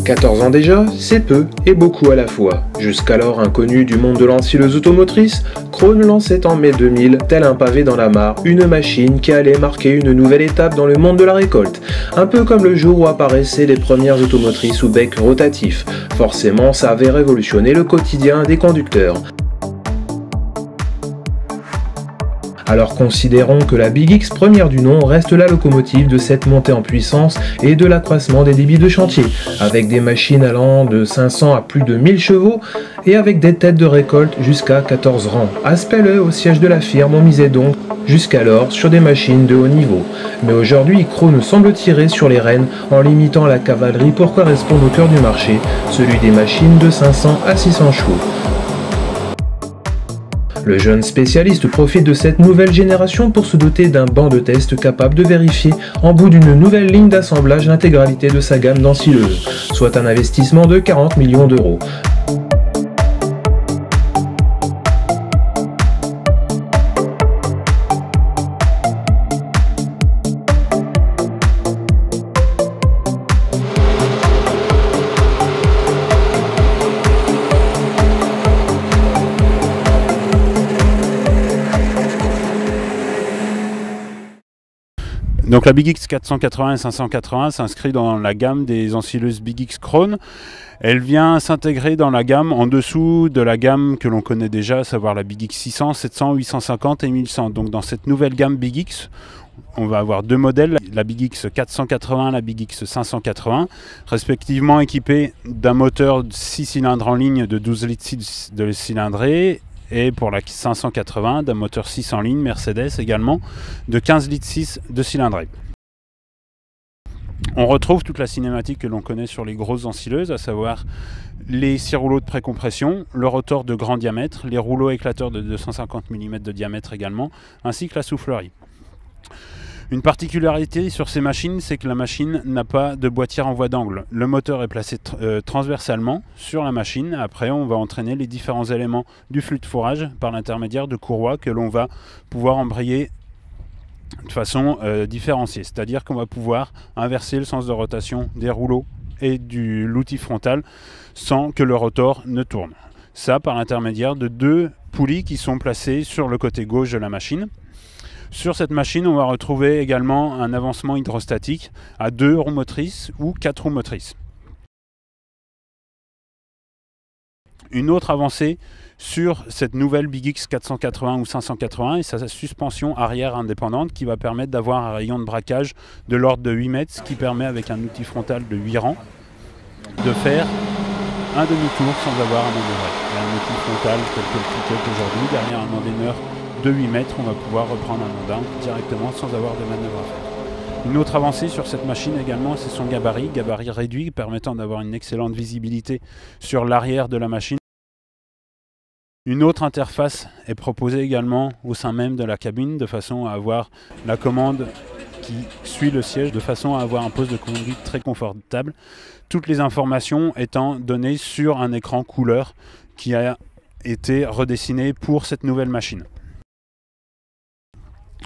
14 ans déjà, c'est peu et beaucoup à la fois. Jusqu'alors inconnu du monde de l'ensileuse automotrice, Krone lançait en mai 2000, tel un pavé dans la mare, une machine qui allait marquer une nouvelle étape dans le monde de la récolte. Un peu comme le jour où apparaissaient les premières automotrices ou bec rotatif. Forcément, ça avait révolutionné le quotidien des conducteurs. Alors considérons que la Big X première du nom reste la locomotive de cette montée en puissance et de l'accroissement des débits de chantier, avec des machines allant de 500 à plus de 1000 chevaux et avec des têtes de récolte jusqu'à 14 rangs. Aspect-le au siège de la firme, on misait donc jusqu'alors sur des machines de haut niveau. Mais aujourd'hui, Krone semble tirer sur les rênes en limitant la cavalerie pour correspondre au cœur du marché, celui des machines de 500 à 600 chevaux. Le jeune spécialiste profite de cette nouvelle génération pour se doter d'un banc de test capable de vérifier en bout d'une nouvelle ligne d'assemblage l'intégralité de sa gamme d'ensileuses, soit un investissement de 40 millions d'euros. Donc la Big X 480 et 580 s'inscrit dans la gamme des ensileuses Big X Krone. Elle vient s'intégrer dans la gamme en dessous de la gamme que l'on connaît déjà, à savoir la Big X 600, 700, 850 et 1100. Donc dans cette nouvelle gamme Big X, on va avoir deux modèles, la Big X 480 et la Big X 580, respectivement équipés d'un moteur de 6 cylindres en ligne de 12 litres de cylindrée, et pour la 580 d'un moteur 6 en ligne Mercedes également de 15 litres 6 de cylindrée. On retrouve toute la cinématique que l'on connaît sur les grosses ensileuses, à savoir les 6 rouleaux de précompression, le rotor de grand diamètre, les rouleaux éclateurs de 250 mm de diamètre également, ainsi que la soufflerie. Une particularité sur ces machines, c'est que la machine n'a pas de boîtière en voie d'angle. Le moteur est placé transversalement sur la machine. Après, on va entraîner les différents éléments du flux de fourrage par l'intermédiaire de courroies que l'on va pouvoir embrayer de façon différenciée. C'est-à-dire qu'on va pouvoir inverser le sens de rotation des rouleaux et de l'outil frontal sans que le rotor ne tourne. Ça par l'intermédiaire de deux poulies qui sont placées sur le côté gauche de la machine. Sur cette machine, on va retrouver également un avancement hydrostatique à 2 roues motrices ou 4 roues motrices. Une autre avancée sur cette nouvelle Big X 480 ou 580 et sa suspension arrière indépendante qui va permettre d'avoir un rayon de braquage de l'ordre de 8 mètres, ce qui permet avec un outil frontal de 8 rangs de faire un demi-tour sans avoir à manœuvrer. Il y a un outil frontal tel que le pick-up aujourd'hui, derrière un endaineur de 8 mètres, on va pouvoir reprendre un andin directement sans avoir de manœuvre à faire. Une autre avancée sur cette machine également, c'est son gabarit réduit permettant d'avoir une excellente visibilité sur l'arrière de la machine. Une autre interface est proposée également au sein même de la cabine de façon à avoir la commande qui suit le siège, de façon à avoir un poste de conduite très confortable. Toutes les informations étant données sur un écran couleur qui a été redessiné pour cette nouvelle machine.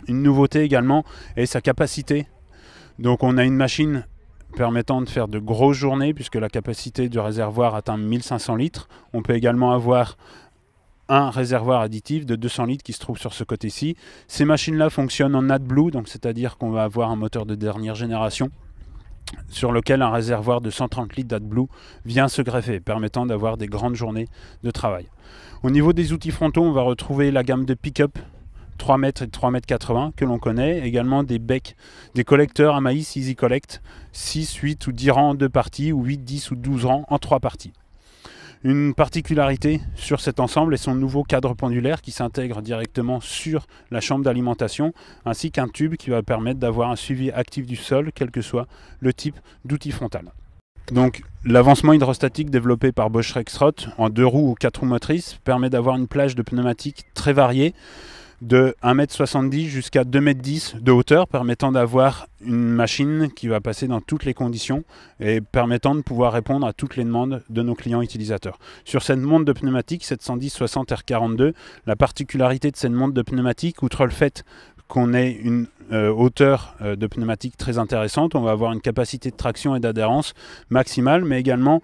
Une nouveauté également est sa capacité. Donc on a une machine permettant de faire de grosses journées puisque la capacité du réservoir atteint 1500 litres. On peut également avoir un réservoir additif de 200 litres qui se trouve sur ce côté-ci. Ces machines-là fonctionnent en AdBlue, donc c'est-à-dire qu'on va avoir un moteur de dernière génération sur lequel un réservoir de 130 litres d'AdBlue vient se greffer, permettant d'avoir des grandes journées de travail. Au niveau des outils frontaux, on va retrouver la gamme de pick-up 3 mètres et 3 mètres 80 que l'on connaît, également des becs, des collecteurs à maïs Easy Collect, 6, 8 ou 10 rangs en 2 parties, ou 8, 10 ou 12 rangs en 3 parties. Une particularité sur cet ensemble est son nouveau cadre pendulaire qui s'intègre directement sur la chambre d'alimentation, ainsi qu'un tube qui va permettre d'avoir un suivi actif du sol, quel que soit le type d'outil frontal. Donc l'avancement hydrostatique développé par Bosch Rexroth en 2 roues ou 4 roues motrices permet d'avoir une plage de pneumatiques très variée, de 1,70 m jusqu'à 2,10 m de hauteur, permettant d'avoir une machine qui va passer dans toutes les conditions et permettant de pouvoir répondre à toutes les demandes de nos clients utilisateurs. Sur cette montre de pneumatique 710-60 R42, la particularité de cette montre de pneumatique, outre le fait qu'on ait une hauteur de pneumatique très intéressante. On va avoir une capacité de traction et d'adhérence maximale, mais également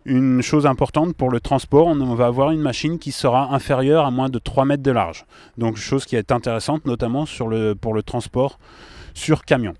une chose importante pour le transport, on va avoir une machine qui sera inférieure à moins de 3 mètres de large. Donc chose qui est intéressante notamment pour le transport sur camion.